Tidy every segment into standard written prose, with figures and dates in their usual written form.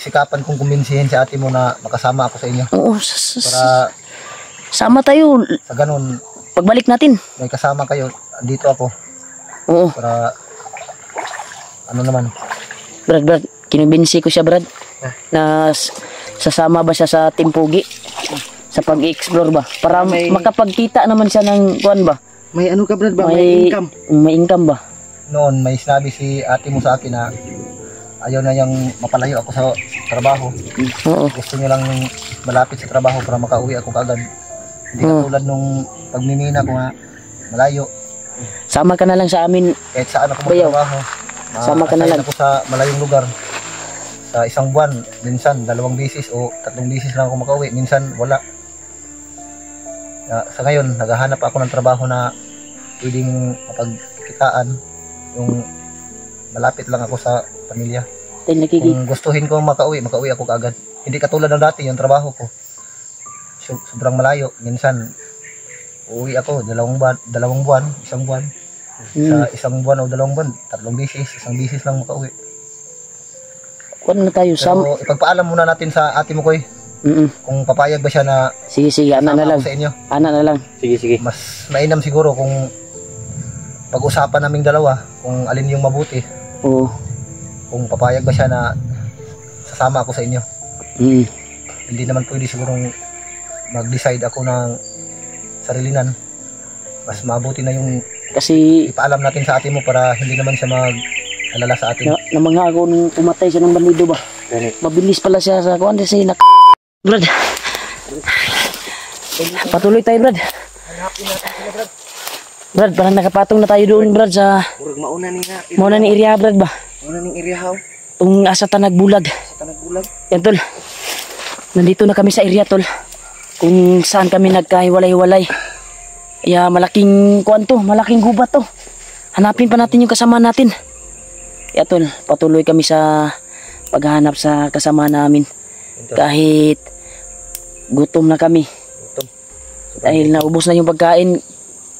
pagsikapan kong kumbinsihin si ate mo na makasama ako sa inyo. Oo, Para sama tayo. sa ganun, Pagbalik natin. may kasama kayo. Andito ako. Oo. Para ano naman. Brad, kinumbinsi ko siya, Brad. Na sasama ba siya sa Team Pugi? Sa pag-explore ba? Para makapagkita naman siya ng kuan ba? May ano ka, Brad ba? May income. May income ba? Noon may sinabi si ate mo sa akin na ayaw na niyang mapalayo ako sa trabaho. Oo. Gusto niya lang malapit sa trabaho para makauwi ako kaagad. Hindi katulad nung pagmimina ko nga malayo. Sama ka na lang sa amin. Kahit saan ako Bayaw. magtrabaho. Sama ka na lang. Ako sa malayong lugar. Sa isang buwan, minsan 2 bisis o 3 bisis lang ako makauwi. Minsan wala. Sa ngayon, naghahanap ako ng trabaho na pwedeng mapagkitaan. Yung malapit lang ako sa pamilya. Kung gustuhin ko makauwi ako kaagad. Hindi katulad ng dati yung trabaho ko. Sobrang malayo. Minsan, uuwi ako 2 buwan, 1 buwan. Sa 1 buwan o 2 buwan, 3 bisis, 1 bisis lang makauwi. Kuan na tayo. So, ipagpaalam muna natin sa ate mo, Koy. Kung papayag ba siya na Sige, ana na lang. sa inyo. Ana na lang. Sige. Mas mainam siguro kung pag-usapan naming dalawa kung alin yung mabuti. Oo. Kung papayag ba siya na sasama ako sa inyo. Hindi naman pwede sigurong mag-decide ako ng sarilinan. Mas mabuti na yung Kasi ipaalam natin sa ate mo para hindi naman siya mag-alala sa atin. na mga ako nung pumatay siya ng bandido ba? Mabilis pala siya sa kuan kasi Brad. Patuloy tayo, Brad. Hanapin natin sila, Brad. Brad, parang nakapatong na tayo doon, Brad, sa Murag mauna ni nga. mauna ni area, Brad ba? Mauna ning area how? Tung asa tanag bulag. Sa tanag bulag. Yan, tol. Nandito na kami sa area, tol. Kung saan kami nagkahiwalay-walay. Ya, malaking kuan to, malaking gubat to. Hanapin pa natin yung kasama natin. Ya, tol, patuloy kami sa paghahanap sa kasama namin. Kahit gutom na kami. Dahil naubos na yung pagkain,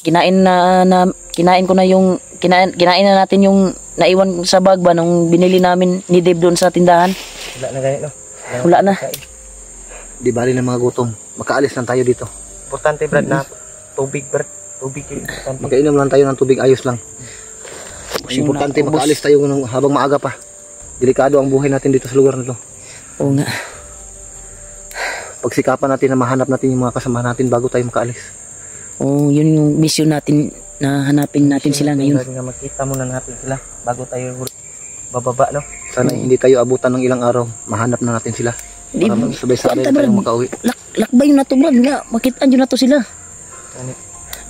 kinain ko na yung kinain na natin yung naiwan sa bag ba nung binili namin ni Dave doon sa tindahan. Wala na ganito. Wala na. Di bali ng mga gutom. Makaalis lang tayo dito. Importante, Brad, na tubig, Brad. Tubig yung importante. Makainom lang tayo ng tubig, ayos lang. Importante makaalis tayo habang maaga pa. Delikado ang buhay natin dito sa lugar na to. Oo nga. Pagsikapan natin na mahanap natin yung mga kasama natin bago tayo makaalis. Oo, yun yung mission natin na hanapin natin sila ngayon. Nga makita muna natin sila bago tayo bababa, no? Sana hindi tayo abutan ng ilang araw. Mahanap na natin sila. Di, Para sabay-sabay Brad, tayo makauwi. lakbay yun na to, Brad. Nga, makitaan yun na to sila.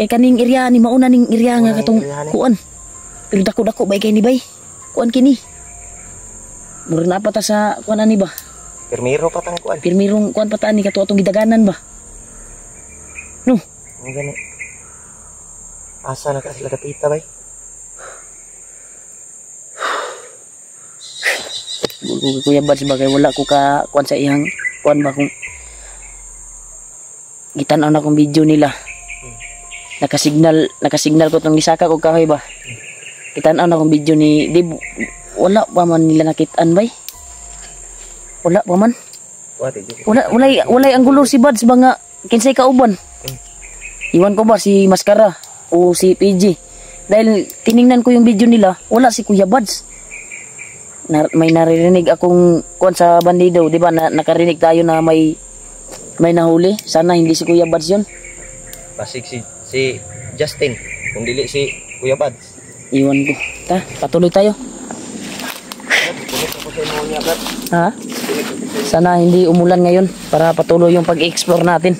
Kay kaning area ni mauna ning area nga katong kuan. Pero dako-dako bay kay ni bay. Kuan kini. Mura na pa ta sa kuan ani ba? Permiro pa tang kuan. Pirmirong kuan pataan ni kato atong gidaganan ba? No. Ang gani. Asa na ka sila kapita, bay? Kuya Bads bagay wala ko ka kuan sa iyang kuan ba kung gitan-aw na kong video nila. Nakasignal ko tong gisaka ko kahoy ba. Gitan-aw na kong video ni Dib. Wala pa man nila nakitaan bay. Wala pa man. Walay ang gulor si Bads ba nga kinsay kauban. Iwan ko ba si Maskara o si PG. Dahil tiningnan ko yung video nila, wala si Kuya Bads. May naririnig akong kuan sa bandido, di ba? Nakarinig tayo na may nahuli. Sana hindi si Kuya Bads yun. Basig si Justin, kung dili si Kuya Bads. Iwan ko. Patuloy tayo. Ha? Sana hindi umulan ngayon para patuloy yung pag-explore natin.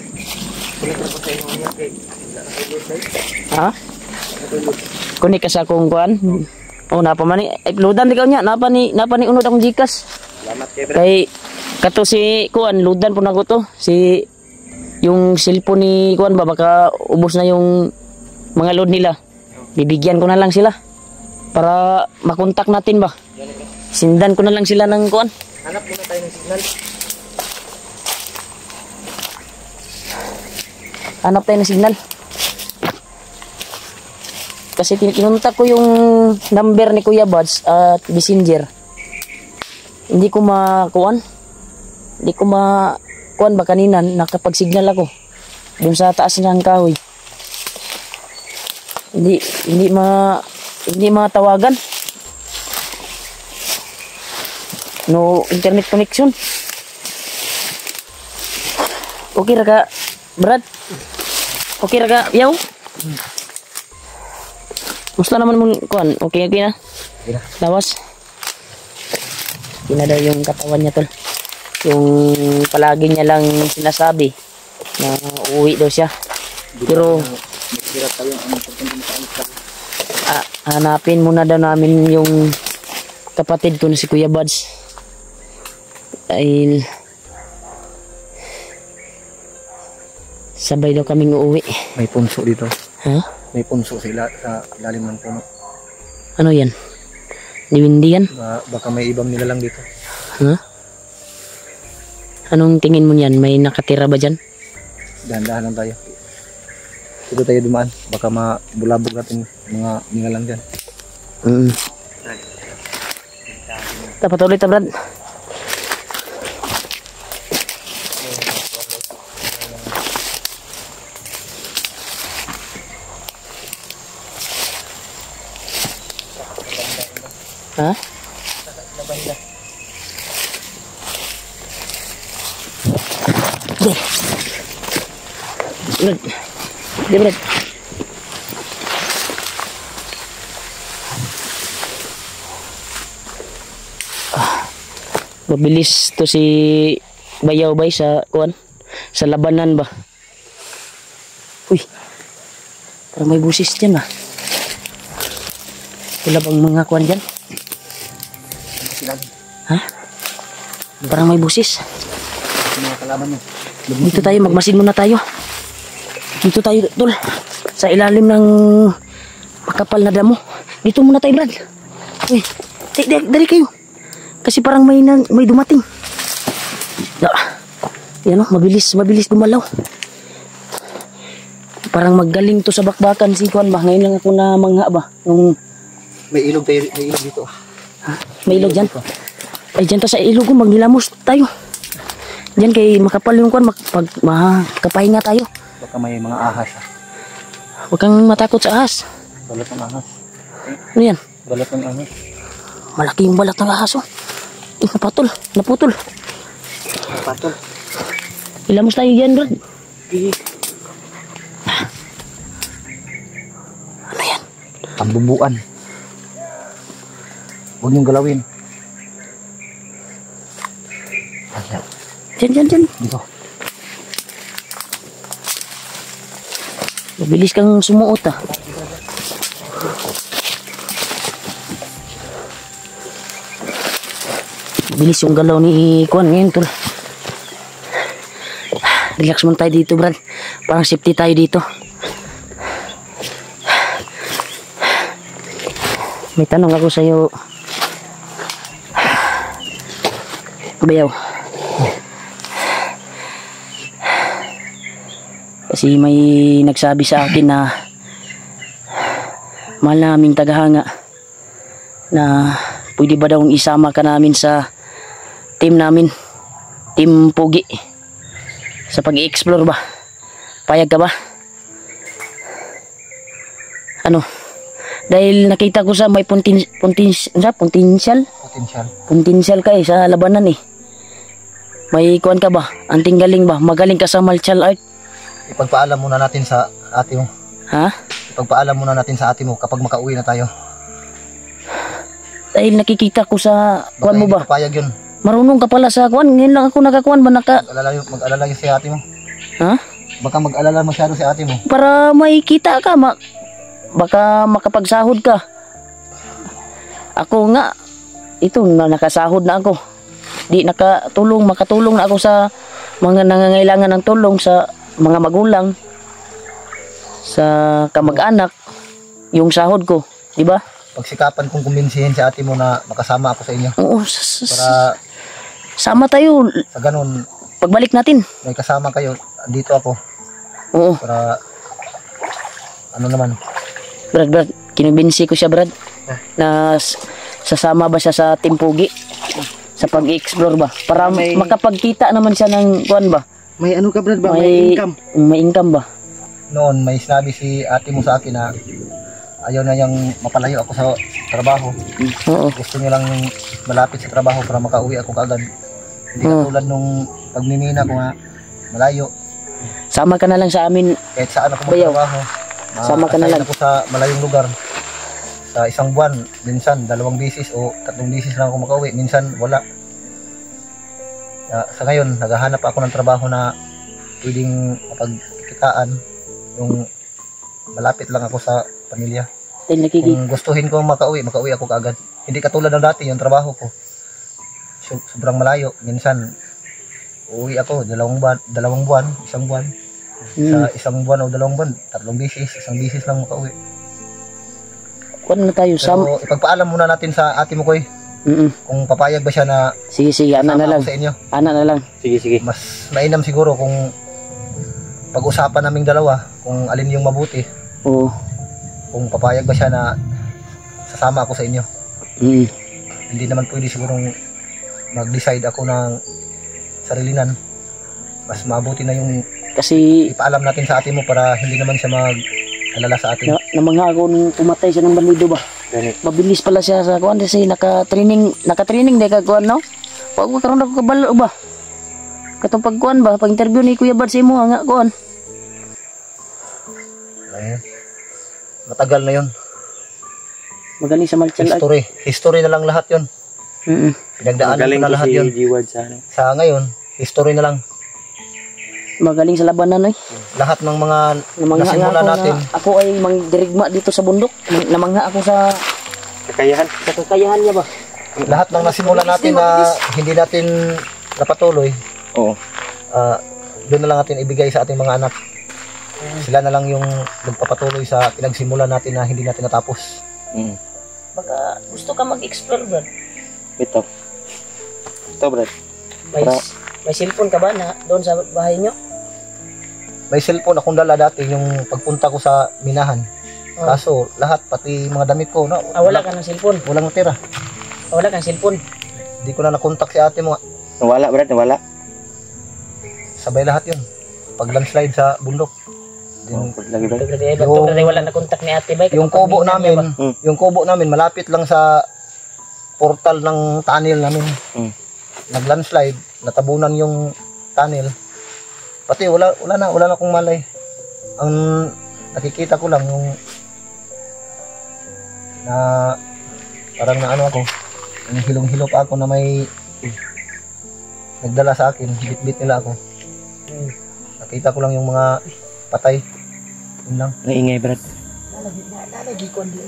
Ha? Kunik ka sa akong kuan. Oh, napa man ni loadan dikaw nya, napa ni unod akong Gcash. Salamat kay kato si kuan loadan po nako to. Si yung cellphone ni kuan ba baka ubos na yung mga load nila. Bibigyan ko na lang sila para makontak natin ba. Sindan ko na lang sila ng kuan. Hanap muna tayo ng signal. Hanap tayo ng signal. Kasi kinuntak ko yung number ni Kuya Bads at Messenger. Hindi ko makuan. Hindi ko kuan ba kanina nakapag-signal ako doon sa taas ng kahoy. Hindi matawagan. No internet connection. Okay ra ka, Brad? Okay ra ka, yaw? Musta naman mong kuan? Okay na? Okay na. Lawas? Okay na daw yung katawan niya, tol. Yung palagi niya lang sinasabi na uuwi daw siya. Pero hanapin muna daw namin yung kapatid ko na si Kuya Buds. Dahil sabay daw kaming uuwi. May punso dito. Ha? May punso sa ilalim ng puno. Ano yan? Diwindi yan? Baka may ibang nilalang dito. Ha? Anong tingin mo niyan? May nakatira ba dyan? Dahan-dahan lang tayo. Dito tayo dumaan. Baka mabulabog natin mga nilalang dyan. Dapat ulit, Brad. Ha? Brad. Brad. Mabilis to si Bayaw bay sa kuan, sa labanan ba. Uy. Parang may busis diyan ah. Wala bang mga kuan diyan? Ha? Parang may busis. Mga kalaban mo. Dito tayo, magmasid muna tayo. Dito tayo, tol. Sa ilalim ng makapal na damo. Dito muna tayo, Brad. Uy, dali kayo. Kasi parang may dumating. Yan o, mabilis gumalaw. Parang magaling to sa bakbakan si Kuan ba. Ngayon lang ako na mangha ba. May ilog dito. Ha? May ilog dyan? Ay, dyan to sa ilog ko, magnilamos tayo. Dyan kay makapal yung Kuan, makapahinga tayo. Baka may mga ahas. Huwag kang matakot sa ahas. Balat ng ahas. Ano yan? Balat ng ahas. Malaki yung balat ng ahas oh. Naputol. Patol. Ilamos tayo dyan, Brad. Ano yan? Pambubuan. Huwag niyong galawin. Dyan. Dito. Mabilis kang sumuot ah. Bilis yung galaw ni Kuan ngayon, tol. Relax muna tayo dito, Brad. Parang safety tayo dito. May tanong ako sa'yo. Bayaw. Kasi may nagsabi sa akin na mahal naming tagahanga na pwede ba daw isama ka namin sa team namin, team Pugi, sa pag-i-explore ba? Payag ka ba? Ano? Dahil nakita ko sa may potential ka sa labanan eh. May kuan ka ba? Anting galing ba? Magaling ka sa martial art? Ipagpaalam muna natin sa ate mo. Ha? Ipagpaalam muna natin sa ate mo kapag makauwi na tayo. Dahil nakikita ko sa kuan mo ba? Papayag yun. Marunong ka pala sa kuan. Ngayon lang ako nakakuan ba Mag-alala yung si ate mo. Ha? Baka mag-alala masyado si ate mo. Para may kita ka, baka makapagsahod ka. Ako nga, ito na nakasahod na ako. Di makatulong na ako sa mga nangangailangan ng tulong sa mga magulang, sa kamag-anak, yung sahod ko, di ba? Pagsikapan kong kumbinsihin si ate mo na makasama ako sa inyo. Oo, para sama tayo. Sa ganun, pagbalik natin, may kasama kayo, dito ako. Oo. Para, ano naman. Brad, kinumbinsi ko siya, Brad, na sasama ba siya sa Team Pugi. sa pag-explore ba? Para makapagkita naman siya ng kuan ba? May ano ka Brad ba? May income. May income ba? Noon may sinabi si ate mo sa akin na ayaw na niyang mapalayo ako sa trabaho. Oo. Gusto niya lang malapit sa trabaho para makauwi ako kaagad. Hindi katulad nung pagmimina ko nga malayo. Sama ka na lang sa amin. Kahit saan ako Bayaw. magtrabaho. Sama ka na lang. Ako sa malayong lugar. Sa isang buwan, minsan 2 bisis o 3 bisis lang ako makauwi. Minsan wala. Sa ngayon, naghahanap ako ng trabaho na pwedeng mapagkitaan. Yung malapit lang ako sa pamilya. Kung gustuhin ko makauwi ako kaagad. Hindi katulad ng dati yung trabaho ko. Sobrang malayo. Minsan, uuwi ako 2 buwan, 1 buwan. Sa 1 buwan o 2 buwan, 3 bisis, 1 bisis lang makauwi. Kuan na tayo Pero ipagpaalam muna natin sa ate mo Koy. Kung papayag ba siya na sige, ana na lang. sa inyo. Ana na lang. Sige. Mas mainam siguro kung pag-usapan naming dalawa kung alin yung mabuti. Oo. Kung papayag ba siya na sasama ako sa inyo. Hindi naman pwede siguro mag-decide ako ng sarilinan. Mas mabuti na yung kasi ipaalam natin sa ate mo para hindi naman siya mag-alala sa atin. Namangha ako nung pumatay siya ng bandido ba? Mabilis pala siya sa kuan kasi naka-training dahil kagkuan no? Wag mo karon ako kabalo ba? Katong pagkuan ba, pag-interview ni Kuya Bad sa imo nga kuan. Ayun. Matagal na 'yon. Magaling sa martial art. History na lang lahat 'yon. Pinagdaanan ko na lahat 'yon. Sa ngayon, history na lang. Magaling sa labanan ay. Lahat ng mga nasimula natin. Ako ay mangdirigma dito sa bundok. Namangha ako sa Kakayahan. Sa kakayahan niya ba? Lahat ng nasimula natin na hindi natin napatuloy. Oo. Doon na lang natin ibigay sa ating mga anak. Sila na lang yung nagpapatuloy sa pinagsimula natin na hindi natin natapos. Baka gusto ka mag-explore, Brad? Ito Brad. May cellphone ka ba na doon sa bahay nyo? May cellphone akong dala dati yung pagpunta ko sa minahan. Kaso lahat, pati mga damit ko, wala ka ng cellphone? Walang natira. Wala kang cellphone? Hindi ko na nakontak si ate mo. Nawala Brad, nawala. Sabay lahat yun. Pag landslide sa bundok. Wala na kontak ni ate ba? Yung kubo namin malapit lang sa portal ng tunnel namin. Nag-landslide, natabunan yung tunnel. Pati wala na akong malay. Ang nakikita ko lang yung na parang na ano ako, yung hilong-hilo pa ako na may nagdala sa akin, bit-bit nila ako. Nakita ko lang yung mga patay. Yun lang. Naingay Brad. Nalagi ko hindi.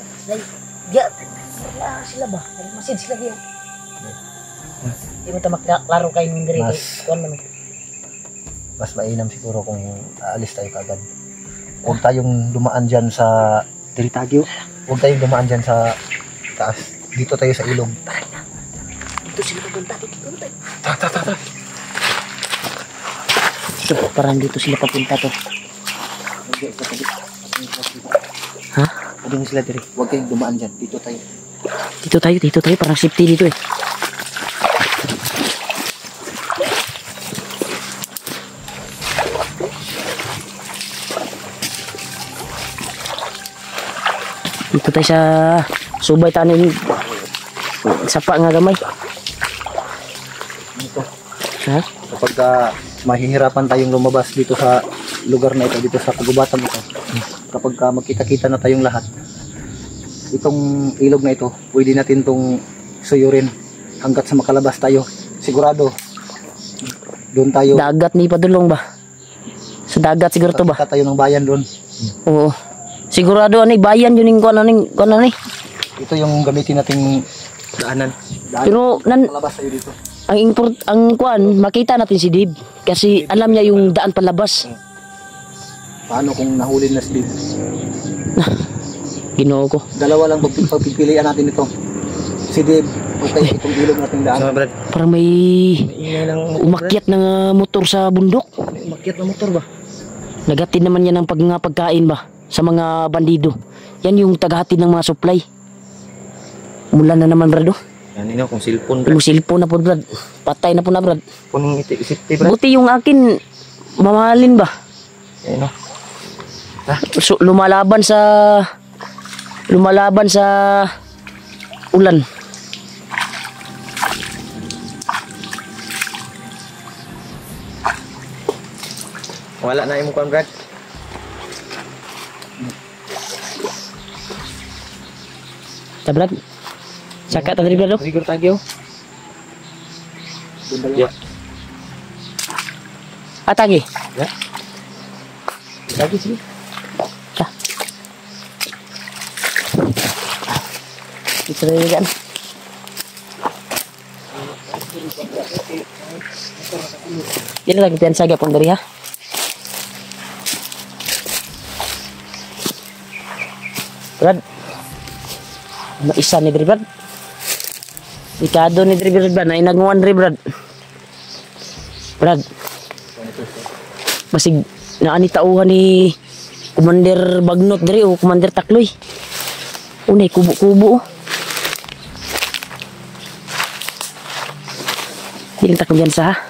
Wala sila ba? Masid sila diyan. Hindi mo maklaro kayo ng diri. Mas mainam siguro kung aalis tayo kagad. Huwag tayong dumaan dyan sa Tagyo. Huwag tayong dumaan dyan sa taas. Dito tayo sa ilog. Dito sila papunta. Ito, parang dito sila papunta to. Ha? Huwag sila diri. Huwag kayong dumaan dyan. Dito tayo. Dito tayo. Parang safety dito eh. Dito tayo sa subay tanin sapa nga gamay. Dito. Ha? Kapag mahihirapan tayong lumabas dito sa lugar na ito, dito sa kagubatan ito. Kapag magkita-kita na tayong lahat, itong ilog na ito, pwede natin itong suyurin hanggat sa makalabas tayo. Sigurado, doon tayo. Dagat ni padulong ba? Sa dagat siguro to ba? Kita tayo ng bayan doon. Oo. Sigurado ani bayan yun yung kuno ni. Ito yung gamitin nating daanan. Pero Malabas tayo dito. ang kuan makita natin si Dib kasi alam niya yung daan palabas. Paano kung nahuli na si Dib? Ginoo ko. Dalawa lang pagpipilian natin ito. Si Dib, okay, itong ilog nating daan. Brad. Parang may umakyat na motor sa bundok. Umakyat na motor ba? Naghatid naman yan ng pagkain ba sa mga bandido. Yan yung tagahatid ng mga supply. Mula na naman, Brado. Yan ino kung cellphone Yung brad. cellphone na po brad. Patay na po na brad. Kung isipti brad. Buti yung akin mamahalin ba? Yan ino. So, lumalaban sa ulan. Wala na imong kuan brad. Ta brad. Saka ta diri brad. Oh. Siguro tagyo. Ya. Atagi. Ya. Lagi sih. Ta. Ito rin yan. Dili lagi pian saga pun dari ha. Brad. Maisa ni diri brad. Ikado ni diri brad na inaguan diri brad. Brad. Basig naani tauhan ni Commander Bagnot diri o Commander Takloy. Unay kubo-kubo. Dili ta ko diyan sa ha.